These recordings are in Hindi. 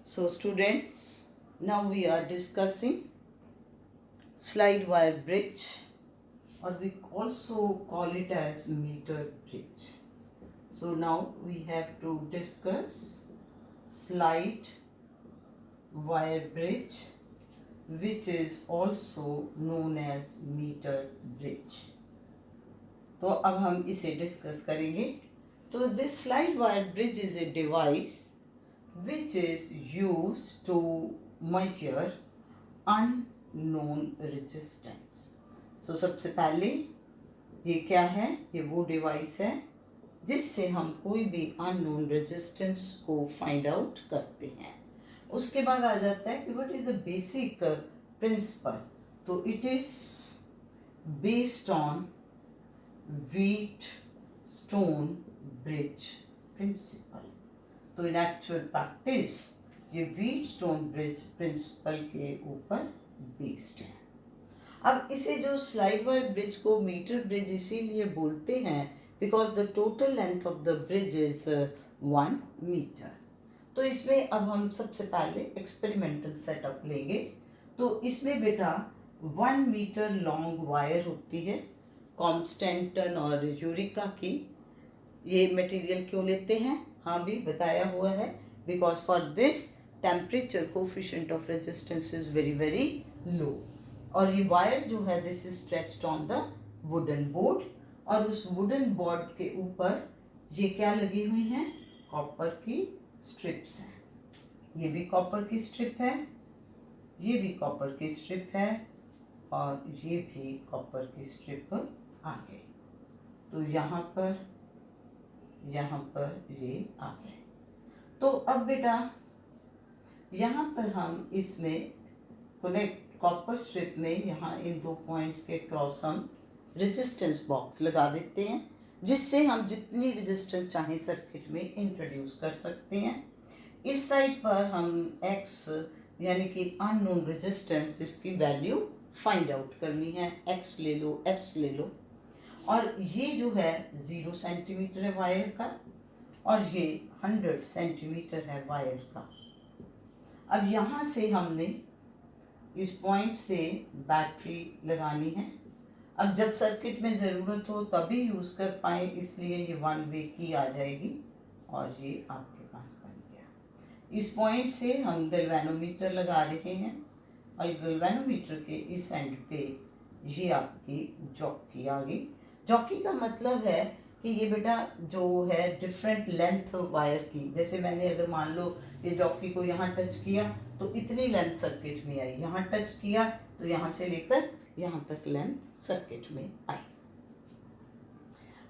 So students, now we are discussing slide wire bridge, or we also call it as meter bridge. So now we have to discuss slide wire bridge, which is also known as meter bridge. तो अब हम इसे डिस्कस करेंगे. तो this slide wire bridge is a device which is used to measure unknown resistance. So सबसे पहले ये क्या है? ये वो डिवाइस है जिससे हम कोई भी अननोन रेजिस्टेंस को फाइंड आउट करते हैं. उसके बाद आ जाता है कि what is the basic principle. तो it is based on Wheatstone bridge principle. तो इन एक्चुअल प्रैक्टिस ये व्हीटस्टोन ब्रिज प्रिंसिपल के ऊपर बेस्ड है. अब इसे जो स्लाइड वायर ब्रिज को मीटर ब्रिज इसीलिए बोलते हैं because the total length of the bridge is 1 metre. तो इसमें अब हम सबसे पहले एक्सपेरिमेंटल सेटअप लेंगे. तो इसमें बेटा 1 मीटर लॉन्ग वायर होती है कॉन्स्टेंटन और यूरिका की. ये मटेरियल क्यों लेते हैं? हाँ भी बताया हुआ है. Because for this temperature coefficient of resistance is very very low. और ये वायर जो है this is stretched on the wooden board. और उस वुडन बोर्ड के ऊपर ये क्या लगी हुई हैं? कॉपर की स्ट्रिप्स हैं. ये भी कॉपर की स्ट्रिप है, ये भी कॉपर की स्ट्रिप है, और ये भी कॉपर की स्ट्रिप आ गई. तो यहाँ पर ये आ गए. तो अब बेटा यहाँ पर हम इसमें कनेक्ट कॉपर स्ट्रिप में यहाँ इन 2 पॉइंट्स के क्रॉस हम रेजिस्टेंस बॉक्स लगा देते हैं जिससे हम जितनी रेजिस्टेंस चाहें सर्किट में इंट्रोड्यूस कर सकते हैं. इस साइड पर हम x यानी कि अननोन रेजिस्टेंस जिसकी वैल्यू फाइंड आउट करनी है, x ले लो, s ले लो. और ये जो है 0 सेंटीमीटर है वायर का, और ये 100 सेंटीमीटर है वायर का. अब यहाँ से हमने इस पॉइंट से बैटरी लगानी है. अब जब सर्किट में ज़रूरत हो तभी यूज़ कर पाए, इसलिए ये 1 वे की आ जाएगी और ये आपके पास बन गया. इस पॉइंट से हम गैल्वेनोमीटर लगा रहे हैं, और गैल्वेनोमीटर के इस एंड पे ये आपकी जॉकी आ गई. जॉकी का मतलब है कि ये बेटा जो है डिफरेंट लेंथ वायर की, जैसे मैंने अगर मान लो ये जॉकी को यहाँ टच किया तो इतनी लेंथ सर्किट में आई, यहाँ टच किया तो यहाँ से लेकर यहाँ तक लेंथ सर्किट में आई.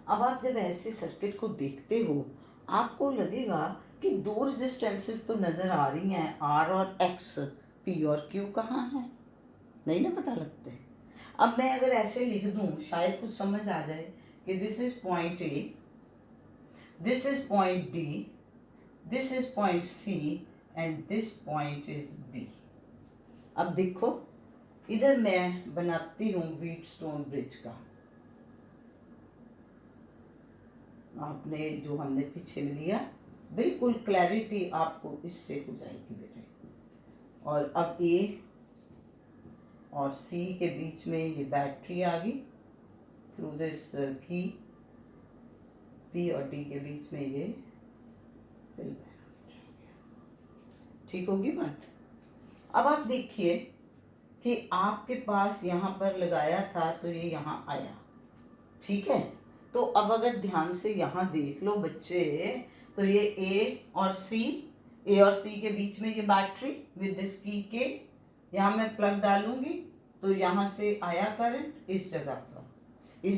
अब आप जब ऐसे सर्किट को देखते हो आपको लगेगा कि 2 रेजिस्टेंसेस तो नज़र आ रही हैं, R और X, P और Q कहाँ हैं? नहीं ना पता लगते. अब मैं अगर ऐसे लिख दूं शायद कुछ समझ आ जाए कि this is point A, this is point D, this is point C and this point is B. अब देखो इधर मैं बनाती हूँ व्हीटस्टोन ब्रिज का. आपने जो हमने पीछे में लिया बिल्कुल क्लैरिटी आपको इससे हो जाएगी बेटे. और अब A और C के बीच में ये बैटरी आ गई थ्रू दिस की. P और D के बीच में ये फिल. ठीक होगी बात. अब आप देखिए कि आपके पास यहाँ पर लगाया था तो ये यहाँ आया, ठीक है. तो अब अगर ध्यान से यहाँ देख लो बच्चे, तो ये A और C के बीच में ये बैटरी विद दिस की के यहाँ मैं प्लग डालूंगी तो यहाँ से आया करंट इस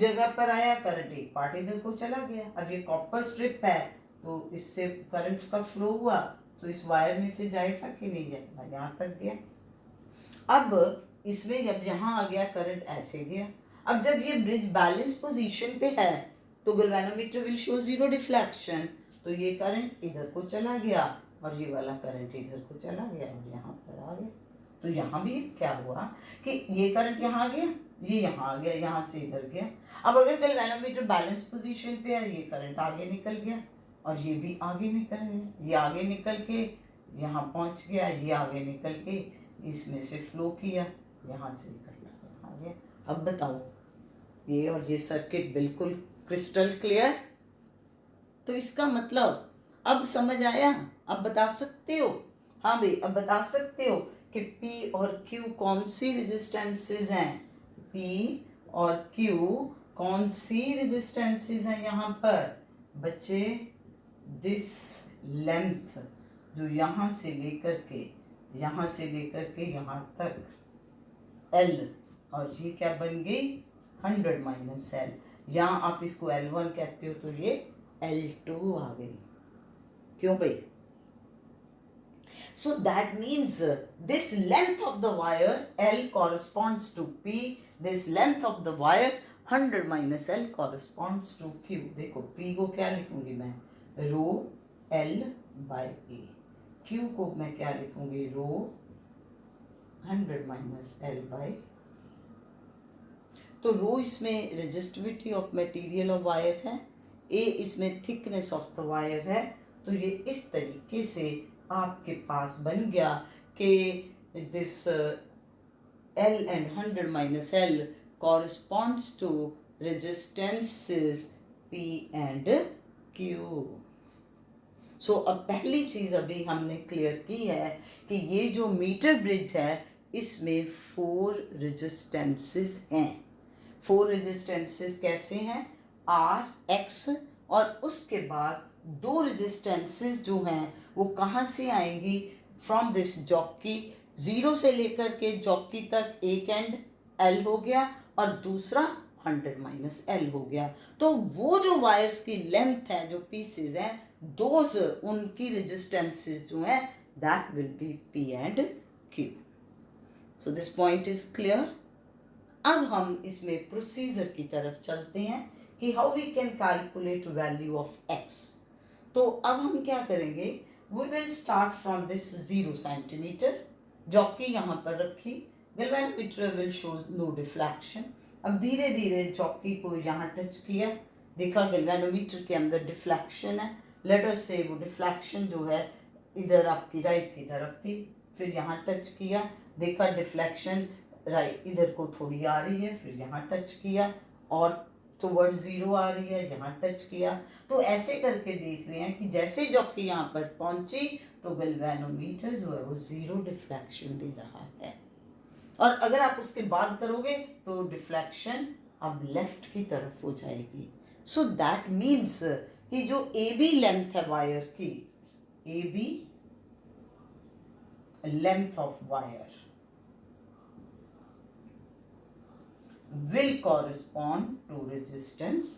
जगह पर आया करंट, एक पार्ट इधर को चला गया. अब ये कॉपर स्ट्रिप है तो इससे करंट का फ्लो हुआ तो इस वायर में से जाएगा कि नहीं जाएगा? यहाँ तक गया. अब इसमें जब यहाँ आ गया करंट ऐसे गया. अब जब ये ब्रिज बैलेंस पोजीशन पे है तो गैल्वेनोमीटर विल शो 0 डिफ्लेक्शन. तो ये करंट इधर को चला गया और ये वाला करंट इधर को चला गया और यहाँ पर आ गया. तो यहाँ भी क्या हुआ कि ये करंट यहाँ आ गया, ये यहाँ आ गया, यहाँ से इधर गया. अब अगर गैल्वेनोमीटर बैलेंस पोजीशन पे है, ये करंट आगे निकल गया और ये भी आगे निकल गया. ये आगे निकल के यहाँ पहुँच गया, ये आगे निकल के इसमें से फ्लो किया, यहाँ से निकल आ गया। अब बताओ, ये और ये सर्किट बिल्कुल क्रिस्टल क्लियर। तो इसका मतलब अब समझ आया, अब बता सकते हो, हाँ भाई अब बता सकते हो कि P और Q कौन सी रेजिस्टेंसेस हैं, P और Q कौन सी रेजिस्टेंसेस हैं यहाँ पर बच्चे। दिस लेंथ जो यहाँ से लेकर के यहाँ तक L, और ये क्या बन गई 100 माइनस L, यहाँ आप इसको L1 कहते हो तो ये L2 आ गई, क्यों भाई। So that means this length of the wire L corresponds to P, this length of the wire 100 minus L corresponds to Q। देखो P को क्या लिखूंगी मैं, रो L by A, Q को मैं क्या लिखूंगी, रो 100 minus L by। तो रो इसमें resistivity of material of wire है, ए इसमें थिकनेस ऑफ द वायर है। तो ये इस तरीके से आपके पास बन गया कि this L and 100 minus L corresponds to resistances P and Q। So अब पहली चीज़ अभी हमने क्लियर की है कि ये जो मीटर ब्रिज है इसमें 4 रेजिस्टेंसेस हैं। 4 रेजिस्टेंसेस कैसे हैं, R, X, और उसके बाद 2 रेजिस्टेंसेस जो हैं वो कहाँ से आएंगी, फ्रॉम दिस जॉकी, 0 से लेकर के जॉकी तक एक एंड L हो गया और दूसरा 100 माइनस L हो गया। तो वो जो वायर्स की लेंथ है, जो पीसेज हैं, दोज उनकी रेजिस्टेंसेस जो हैं that will be P and Q। So this point is clear. अब हम इसमें प्रोसीजर की तरफ चलते हैं कि how we can calculate value of X। तो अब हम क्या करेंगे, we will start from this 0 centimetre, jockey यहाँ पर रखी, galvanometer will show no deflection. अब धीरे धीरे जॉकी को यहाँ टच किया, देखा गैल्वेनोमीटर के अंदर डिफ्लेक्शन है, लेट अस से वो डिफ्लेक्शन जो है इधर आपकी राइट की तरफ थी, फिर यहाँ टच किया, देखा डिफ्लेक्शन राइट इधर को थोड़ी आ रही है, फिर यहाँ टच किया और टुवर्ड्स 0 आ रही है, यहाँ टच किया। तो ऐसे करके देख रहे हैं कि जैसे जॉकी यहाँ पर पहुंची तो गैल्वेनोमीटर जो है वो 0 डिफ्लेक्शन दे रहा है, और अगर आप उसके बाद करोगे तो डिफ्लेक्शन अब लेफ्ट की तरफ हो जाएगी। सो दैट मीन्स कि जो AB लेंथ है वायर की, AB length of wire will correspond to resistance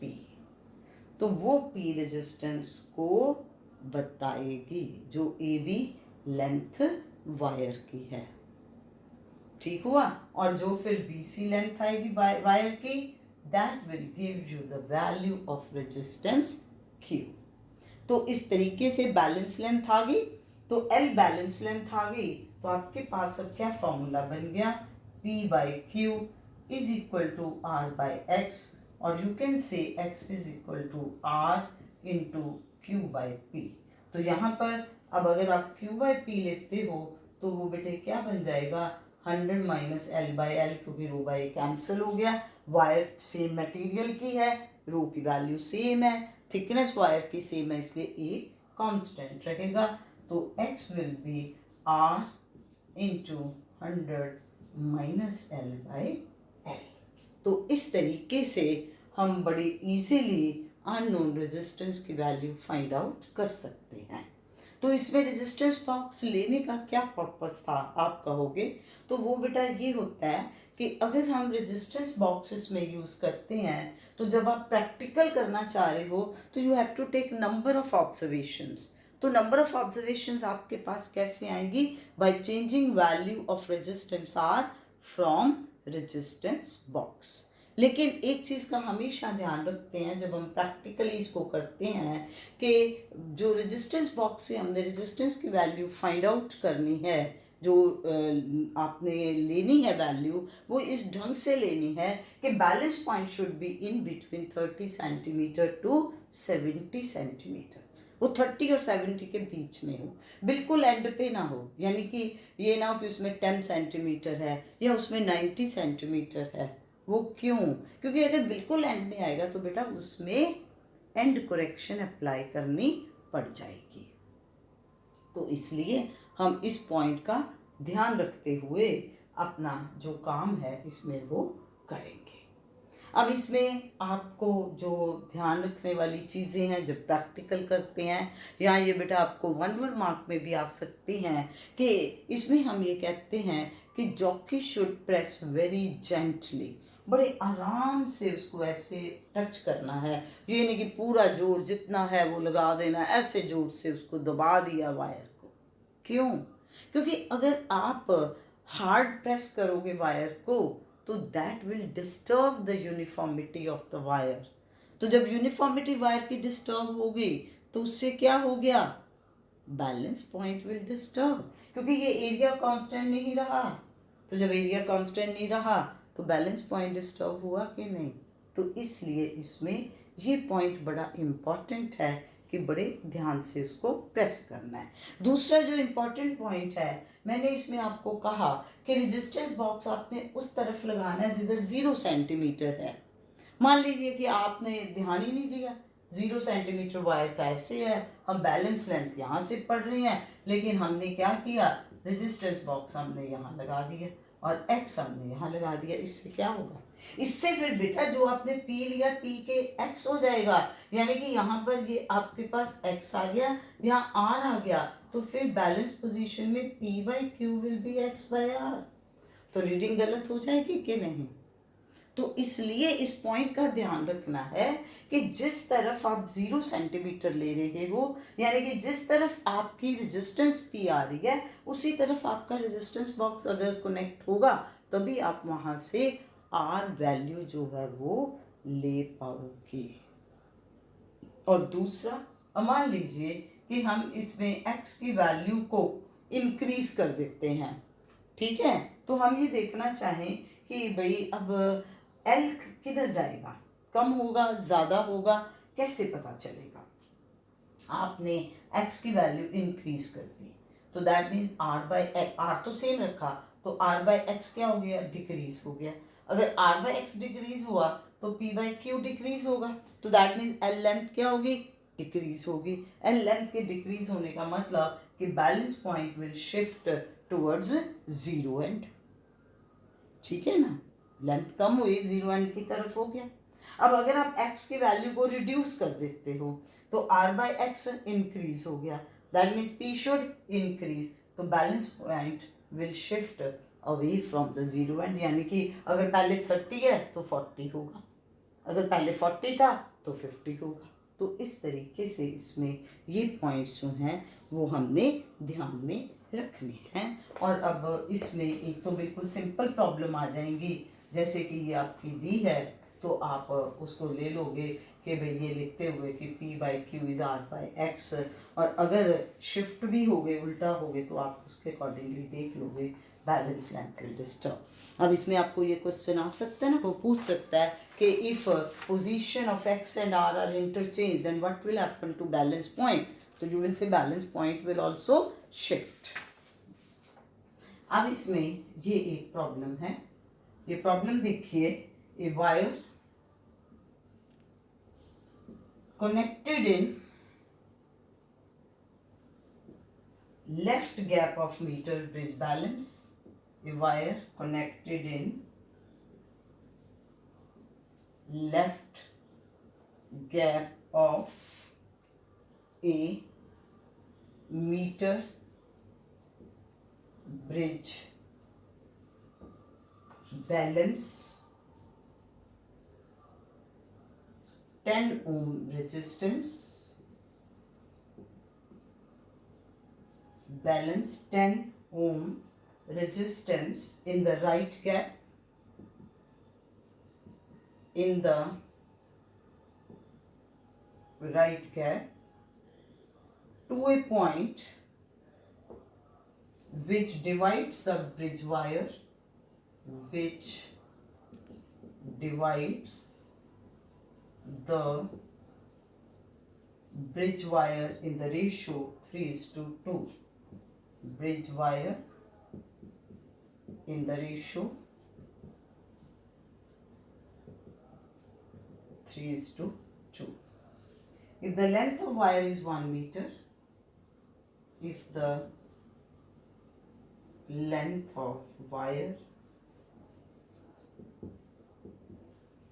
P। तो वो P रेजिस्टेंस को बताएगी जो AB लेंथ वायर की है, ठीक हुआ। और जो फिर BC लेंथ आएगी वायर की, that will give you the value of resistance Q। तो इस तरीके से बैलेंस लेंथ आ गई, तो L बैलेंस लेंथ आ गई, तो आपके पास अब क्या फॉर्मूला बन गया, P by Q is equal to R by X, और you can say X is equal to R into Q by P। तो यहाँ पर अब अगर आप Q by P लेते हो तो वो बेटे क्या बन जाएगा, 100 माइनस L by L, क्योंकि रो बाई कैंसिल हो गया, वायर सेम मटेरियल की है, रो की वैल्यू सेम है, थिकनेस वायर की सेम है, इसलिए ए कांस्टेंट रहेगा। तो X will be R into 100 minus L by L। तो इस तरीके से हम बड़ी इजीली अननोन रेजिस्टेंस की वैल्यू फाइंड आउट कर सकते हैं। तो इसमें रेजिस्टेंस बॉक्स लेने का क्या पर्पस था आप कहोगे, तो वो बेटा ये होता है कि अगर हम रेजिस्टेंस बॉक्सेस में यूज़ करते हैं तो जब आप प्रैक्टिकल करना चाह रहे हो तो you have to take number of observations. तो नंबर ऑफ ऑब्जर्वेशंस आपके पास कैसे आएंगी, by changing value of resistance R from resistance box. लेकिन एक चीज़ का हमेशा ध्यान रखते हैं जब हम प्रैक्टिकली इसको करते हैं कि जो रेजिस्टेंस बॉक्स से हमने रेजिस्टेंस की वैल्यू फाइंड आउट करनी है, जो आपने लेनी है वैल्यू, वो इस ढंग से लेनी है कि balance point should be in between 30 centimetre to 70 centimetre. वो 30 और 70 के बीच में हो, बिल्कुल एंड पे ना हो। यानी कि ये ना हो कि उसमें 10 सेंटीमीटर है या उसमें 90 सेंटीमीटर है। वो क्यों? क्योंकि अगर बिल्कुल एंड में आएगा तो बेटा उसमें एंड करेक्शन अप्लाई करनी पड़ जाएगी। तो इसलिए हम इस पॉइंट का ध्यान रखते हुए अपना जो काम है इसमें वो करेंगे। अब इसमें आपको जो ध्यान रखने वाली चीज़ें हैं जब प्रैक्टिकल करते हैं, या ये बेटा आपको 1 मार्क में भी आ सकती हैं, कि इसमें हम ये कहते हैं कि jockey should press very gently, बड़े आराम से उसको ऐसे टच करना है। ये नहीं कि पूरा जोर जितना है वो लगा देना, ऐसे जोर से उसको दबा दिया वायर को। क्यों? क्योंकि अगर आप हार्ड प्रेस करोगे वायर को तो that will disturb the uniformity of the wire. तो जब यूनिफॉर्मिटी वायर की डिस्टर्ब होगी तो उससे क्या हो गया? बैलेंस पॉइंट विल डिस्टर्ब, क्योंकि ये एरिया कांस्टेंट नहीं रहा। तो जब एरिया कांस्टेंट नहीं रहा तो बैलेंस पॉइंट डिस्टर्ब हुआ कि नहीं? तो इसलिए इसमें ये पॉइंट बड़ा इम्पॉर्टेंट है कि बड़े ध्यान से उसको प्रेस करना है। दूसरा जो इम्पॉर्टेंट पॉइंट है, मैंने इसमें आपको कहा कि रेजिस्टेंस बॉक्स आपने उस तरफ लगाना है जिधर 0 सेंटीमीटर है। मान लीजिए कि आपने ध्यान ही नहीं दिया, 0 सेंटीमीटर वायर का ऐसे है, हम बैलेंस लेंथ यहाँ से पढ़ रहे हैं, लेकिन हमने क्या किया, रेजिस्टेंस बॉक्स हमने यहाँ लगा दिया और एक्स हमने यहाँ लगा दिया। इससे क्या होगा? इससे फिर बेटा जो आपने पी लिया पी के एक्स हो जाएगा, यानी कि यहाँ पर ये आपके पास एक्स आ गया, यहाँ आर आ गया, तो फिर बैलेंस पोजीशन में P by Q will be X by R. तो रीडिंग गलत हो जाएगी कि नहीं? तो इसलिए इस पॉइंट का ध्यान रखना है कि जिस तरफ आप 0 सेंटीमीटर ले रहे हो, यानी कि जिस तरफ आपकी रेजिस्टेंस पी आ रही है उसी तरफ आपका रेजिस्टेंस बॉक्स अगर कनेक्ट होगा तभी आप वहाँ से आर वैल्यू जो है वो ले पाओगे। और दूसरा, मान लीजिए कि हम इसमें एक्स की वैल्यू को इंक्रीज कर देते हैं, ठीक है? तो हम ये देखना चाहें कि भाई अब एल किधर जाएगा, कम होगा ज़्यादा होगा, कैसे पता चलेगा? आपने एक्स की वैल्यू इंक्रीज कर दी तो that means R by X, R तो सेम रखा तो आर बाई एक्स क्या हो गया? डिक्रीज हो गया। अगर आर बाई एक्स डिक्रीज हुआ तो पी बाई क्यू डिक्रीज होगा, तो दैट मीन्स एल लेंथ क्या होगी? डिक्रीज होगी। एल लेंथ के डिक्रीज होने का मतलब कि balance point will shift towards 0 and, ठीक है ना? लेंथ कम हुई, 0 एंड की तरफ हो गया। अब अगर आप x की वैल्यू को रिड्यूस कर देते हो तो r बाई एक्स इंक्रीज हो गया, that means p should increase, तो balance point will shift away from the 0 end, यानी कि अगर पहले 30 है तो 40 होगा, अगर पहले 40 था तो 50 होगा। तो इस तरीके से इसमें ये पॉइंट्स जो हैं वो हमने ध्यान में रखने हैं। और अब इसमें एक तो बिल्कुल सिंपल प्रॉब्लम आ जाएंगी, जैसे कि ये आपकी दी है तो आप उसको ले लोगे कि भाई ये लिखते हुए कि p by Q is r by x, और अगर शिफ्ट भी हो गए, उल्टा हो गए, तो आप उसके अकॉर्डिंगली देख लोगे बैलेंस लेंथ विल डिस्टर्ब। अब इसमें आपको ये क्वेश्चन आ सकता है ना, वो पूछ सकता है कि if position of x and r are interchange then what will happen to balance point, तो you will say balance point will also shift. अब इसमें ये एक प्रॉब्लम है, ये प्रॉब्लम देखिए, a wire connected in left gap of meter bridge balance, a wire connected in left gap of a meter bridge balance 10 ohm resistance, balance 10 ohm resistance in the right gap, in the right gap to a point which divides the bridge wire, which divides the bridge wire in the ratio 3:2. Bridge wire in the ratio 3:2. If the length of wire is 1 meter, if the length of wire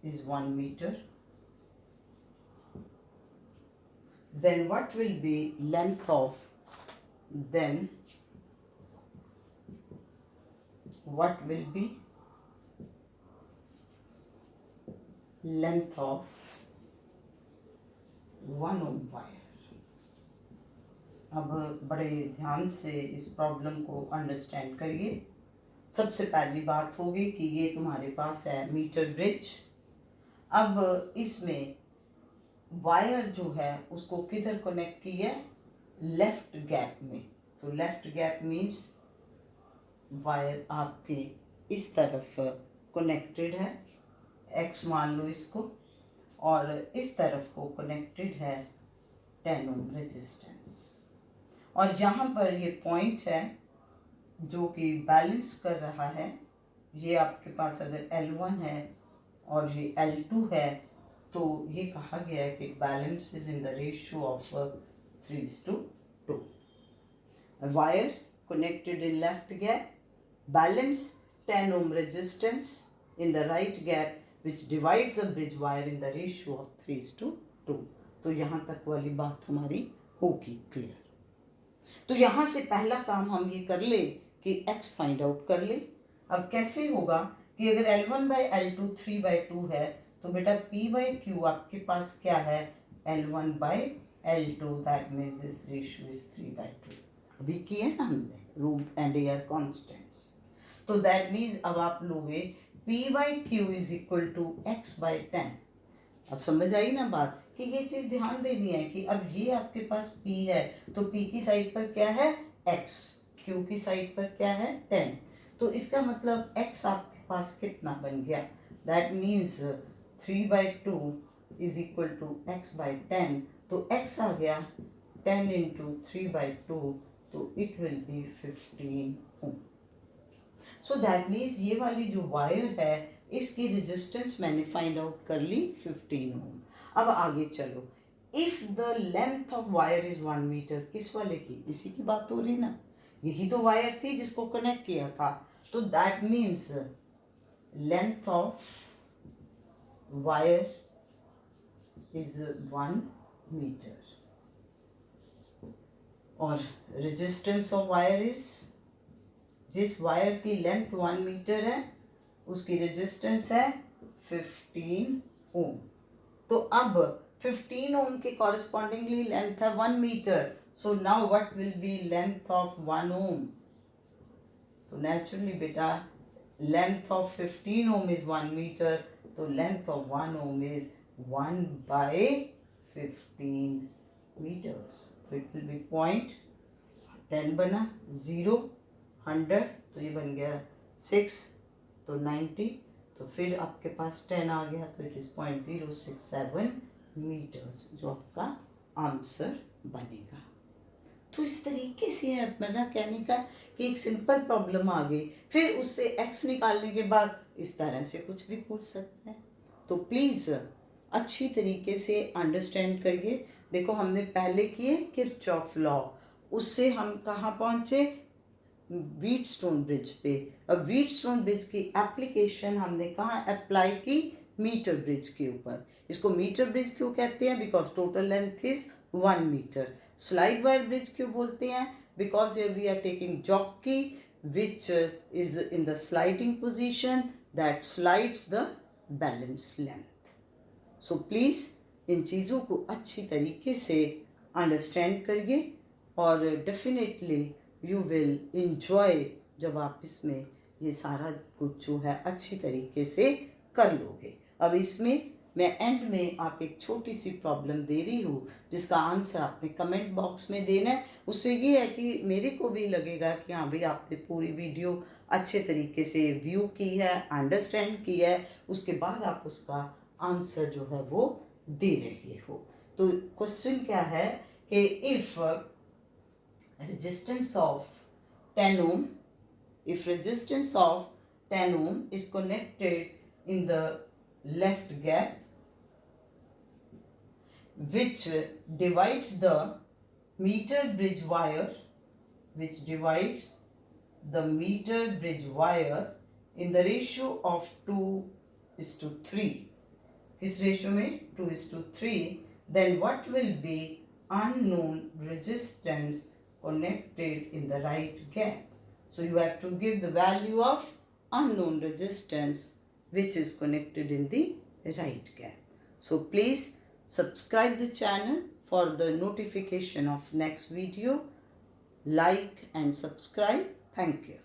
is 1 meter, then what will be length of length of 1 ohm wire? अब बड़े ध्यान से इस प्रॉब्लम को अंडरस्टैंड करिए। सबसे पहली बात होगी कि ये तुम्हारे पास है मीटर ब्रिज। अब इसमें वायर जो है उसको किधर कनेक्ट की है? लेफ्ट गैप में। तो लेफ्ट गैप मीन्स वायर आपके इस तरफ कनेक्टेड है, एक्स मान लो इसको, और इस तरफ को कनेक्टेड है 10 ओम रेजिस्टेंस। और यहाँ पर ये पॉइंट है जो कि बैलेंस कर रहा है। ये आपके पास अगर L1 है और ये L2 है तो ये कहा गया है कि balance is in the ratio of 3:2. Wire connected in left gap, balance 10 ohm resistance in the right gap which divides a bridge wire in the ratio of 3:2. तो यहाँ तक वाली बात हमारी होगी क्लियर। तो यहाँ से पहला काम हम ये कर ले कि x फाइंड आउट कर ले। अब कैसे होगा कि अगर L1/L2 3/2 है तो बेटा P/Q आपके पास क्या है? L1/L2, that means this ratio is 3/2। अभी किए ना हमने रूम एंड एयर कॉन्स्टेंट्स। तो दैट मीन्स अब आप लोगे P/Q is equal to x/10। अब समझ आई ना बात कि ये चीज़ ध्यान देनी है कि अब ये आपके पास P है तो P की साइड पर क्या है? x, Q की साइड पर क्या है? 10। तो इसका मतलब x आपके पास कितना बन गया? That means 3/2 is equal to x/10। तो x आ गया 10 into 3/2, तो it will be 15 ohm. So that means ये वाली जो वायर है इसकी रेजिस्टेंस मैंने फाइंड आउट कर ली 15 ओम। अब आगे चलो, if the length of wire is 1 metre, किस वाले की? इसी की बात हो रही ना, यही तो वायर थी जिसको कनेक्ट किया था। तो that means length of wire is 1 metre और रेजिस्टेंस ऑफ वायर इज, जिस वायर की लेंथ 1 मीटर है उसकी रेजिस्टेंस है 15 ओम। तो अब 15 ओम के कॉरेस्पॉन्डिंगली लेंथ है 1 metre. So now what will be length of 1 ohm? तो नेचुरली बेटा length of 15 ohm is 1 metre, तो length of 1 ohm is 1/15 meters. तो इट विल बी 0.10 बना, 0 100 तो ये बन गया 6 तो 90, तो फिर आपके पास 10 आ गया तो इट इज़ 0.067 मीटर्स जो आपका आंसर बनेगा। तो इस तरीके से है मेरा कहने का कि एक सिंपल प्रॉब्लम आ गई, फिर उससे x निकालने के बाद इस तरह से कुछ भी पूछ सकते हैं। तो प्लीज़ अच्छी तरीके से अंडरस्टैंड करिए। देखो हमने पहले किए किरचॉफ लॉ, उससे हम कहाँ पहुँचे? व्हीटस्टोन ब्रिज पे। अब व्हीटस्टोन ब्रिज की एप्लीकेशन हमने कहाँ अप्लाई की? मीटर ब्रिज के ऊपर। इसको मीटर ब्रिज क्यों कहते हैं? Because total length is 1 metre. Slide wire bridge क्यों बोलते हैं? Because here we are taking jockey which is in the sliding position that slides the balance length. So please इन चीज़ों को अच्छी तरीके से अंडरस्टैंड करिए और डेफिनेटली यू विल इंजॉय जब आप इसमें ये सारा कुछ जो है अच्छी तरीके से कर लोगे। अब इसमें मैं एंड में आप एक छोटी सी प्रॉब्लम दे रही हूँ जिसका आंसर आपने कमेंट बॉक्स में देना है। उससे ये है कि मेरे को भी लगेगा कि हाँ भाई आपने पूरी वीडियो अच्छे तरीके से व्यू की है, अंडरस्टैंड की है, उसके बाद आप उसका आंसर जो है वो दे रहे हो। तो क्वेश्चन क्या है कि if resistance of 10 ohm, if resistance of 10 ohm is connected in the left gap which divides the meter bridge wire, which divides the meter bridge wire in the ratio of 2:3. किस रेशियो में? 2:3. Then what will be unknown resistance connected in the right gap? So you have to give the value of unknown resistance which is connected in the right gap. So please subscribe the channel for the notification of next video. Like and subscribe. Thank you.